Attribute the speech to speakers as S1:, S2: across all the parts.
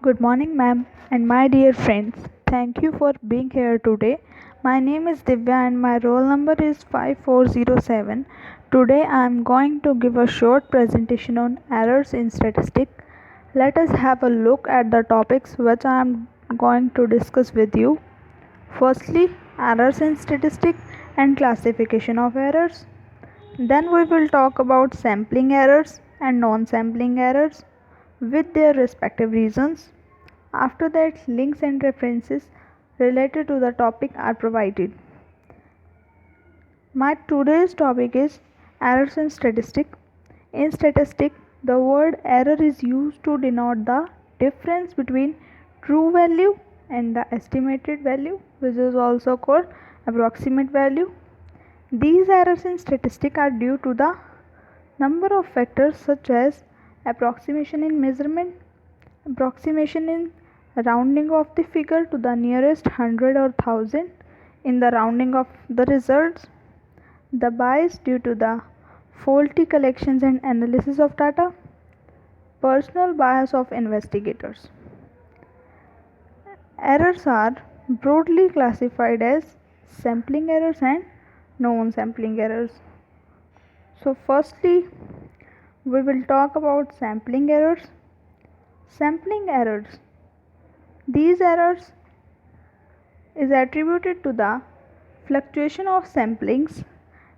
S1: Good morning, ma'am, and my dear friends. Thank you for being here today. My name is Divya, and my roll number is 5407. Today, I am going to give a short presentation on errors in statistics. Let us have a look at the topics which I am going to discuss with you. Firstly, errors in statistics and classification of errors. Then we will talk about sampling errors and non-sampling errors with their respective reasons. After that, links and references related to the topic are provided. My today's topic is errors in statistics. In statistics, the word error is used to denote the difference between true value and the estimated value, which is also called approximate value. These errors in statistics are due to the number of factors such as approximation in measurement, approximation in rounding of the figure to the nearest hundred or thousand, in the rounding of the results, the bias due to the faulty collections and analysis of data, personal bias of investigators. Errors are broadly classified as sampling errors and non-sampling errors. So firstly, we will talk about sampling errors. Sampling errors. These errors is attributed to the fluctuation of samplings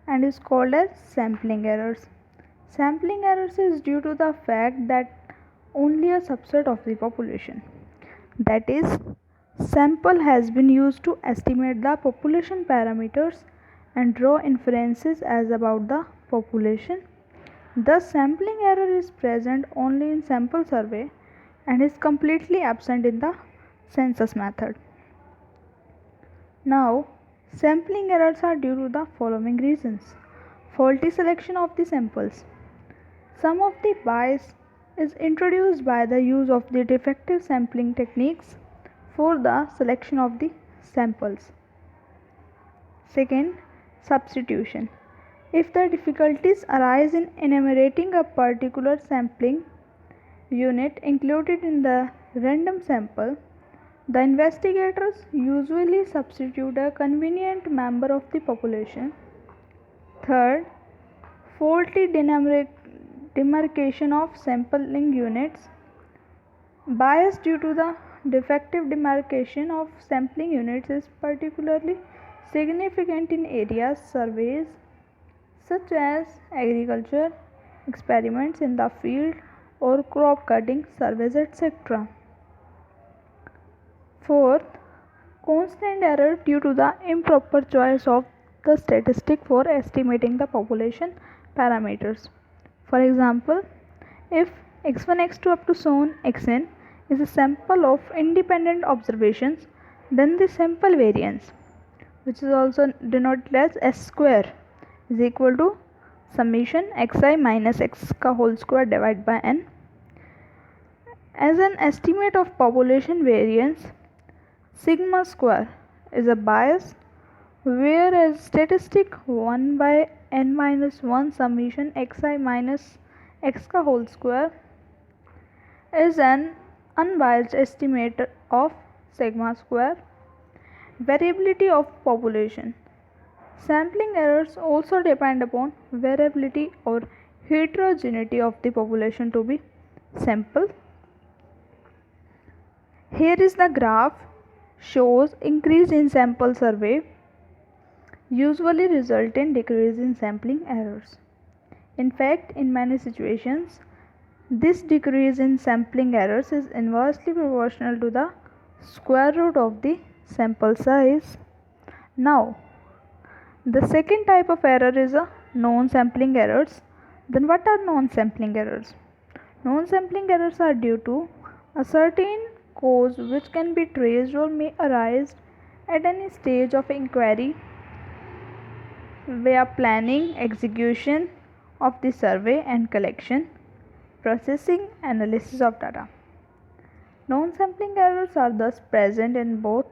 S1: and is called as sampling errors. Sampling errors is due to the fact that only a subset of the population, that is, sample has been used to estimate the population parameters and draw inferences as about the population. Thus, sampling error is present only in sample survey and is completely absent in the census method. Now, sampling errors are due to the following reasons. Faulty selection of the samples. Some of the bias is introduced by the use of the defective sampling techniques for the selection of the samples. Second, substitution. If the difficulties arise in enumerating a particular sampling unit included in the random sample, the investigators usually substitute a convenient member of the population. Third, faulty demarcation of sampling units. Bias due to the defective demarcation of sampling units is particularly significant in areas surveys such as agriculture, experiments in the field, or crop cutting surveys, etc. Fourth, constant error due to the improper choice of the statistic for estimating the population parameters. For example, if x1 x2 up to so on xn is a sample of independent observations, then the sample variance, which is also denoted as s square, is equal to summation xi minus x ka whole square divided by n. As an estimate of population variance, sigma square is a bias, whereas statistic 1 by n minus 1 summation xi minus x ka whole square is an unbiased estimate of sigma square. Variability of population. Sampling errors also depend upon variability or heterogeneity of the population to be sampled. Here is the graph shows increase in sample survey usually result in decrease in sampling errors. In fact, in many situations, this decrease in sampling errors is inversely proportional to the square root of the sample size. Now, the second type of error is a non-sampling errors. Then what are non-sampling errors? Non-sampling errors are due to a certain cause which can be traced or may arise at any stage of inquiry via planning, execution of the survey and collection, processing, analysis of data. Non-sampling errors are thus present in both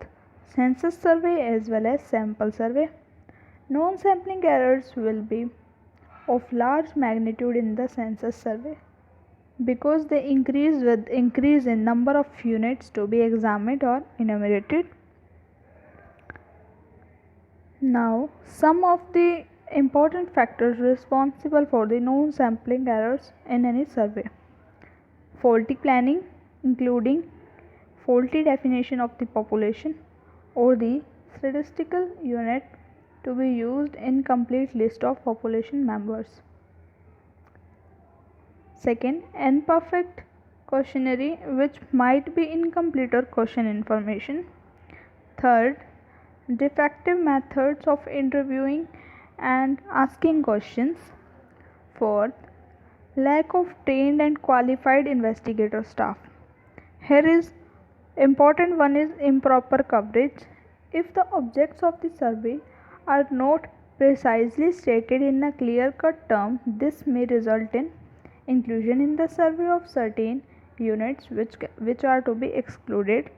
S1: census survey as well as sample survey. Non-sampling errors will be of large magnitude in the census survey. because they increase with increase in number of units to be examined or enumerated. Now, some of the important factors responsible for the known sampling errors in any survey. Faulty planning, including faulty definition of the population or the statistical unit to be used in complete list of population members. Second, imperfect questionnaire which might be incomplete or question information. Third, defective methods of interviewing and asking questions. Fourth, lack of trained and qualified investigator staff. Here is important one is improper coverage. If the objects of the survey are not precisely stated in a clear-cut term, this may result in inclusion in the survey of certain units which are to be excluded,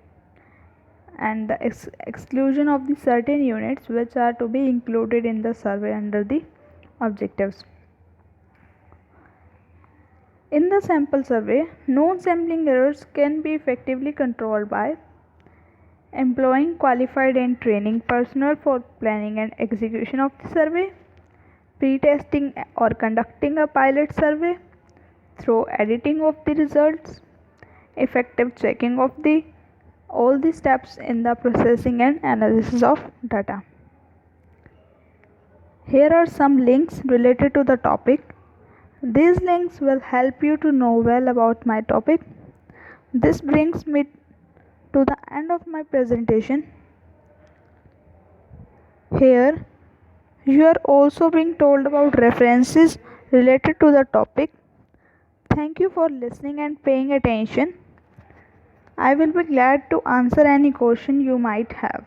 S1: and the exclusion of the certain units which are to be included in the survey under the objectives. In the sample survey, known sampling errors can be effectively controlled by employing qualified and training personnel for planning and execution of the survey, pre-testing or conducting a pilot survey, through editing of the results, effective checking of all the steps in the processing and analysis of data. Here are some links related to the topic. These links will help you to know well about my topic. This brings me to the end of my presentation. Here you are also being told about references related to the topic. Thank you for listening and paying attention. I will be glad to answer any question you might have.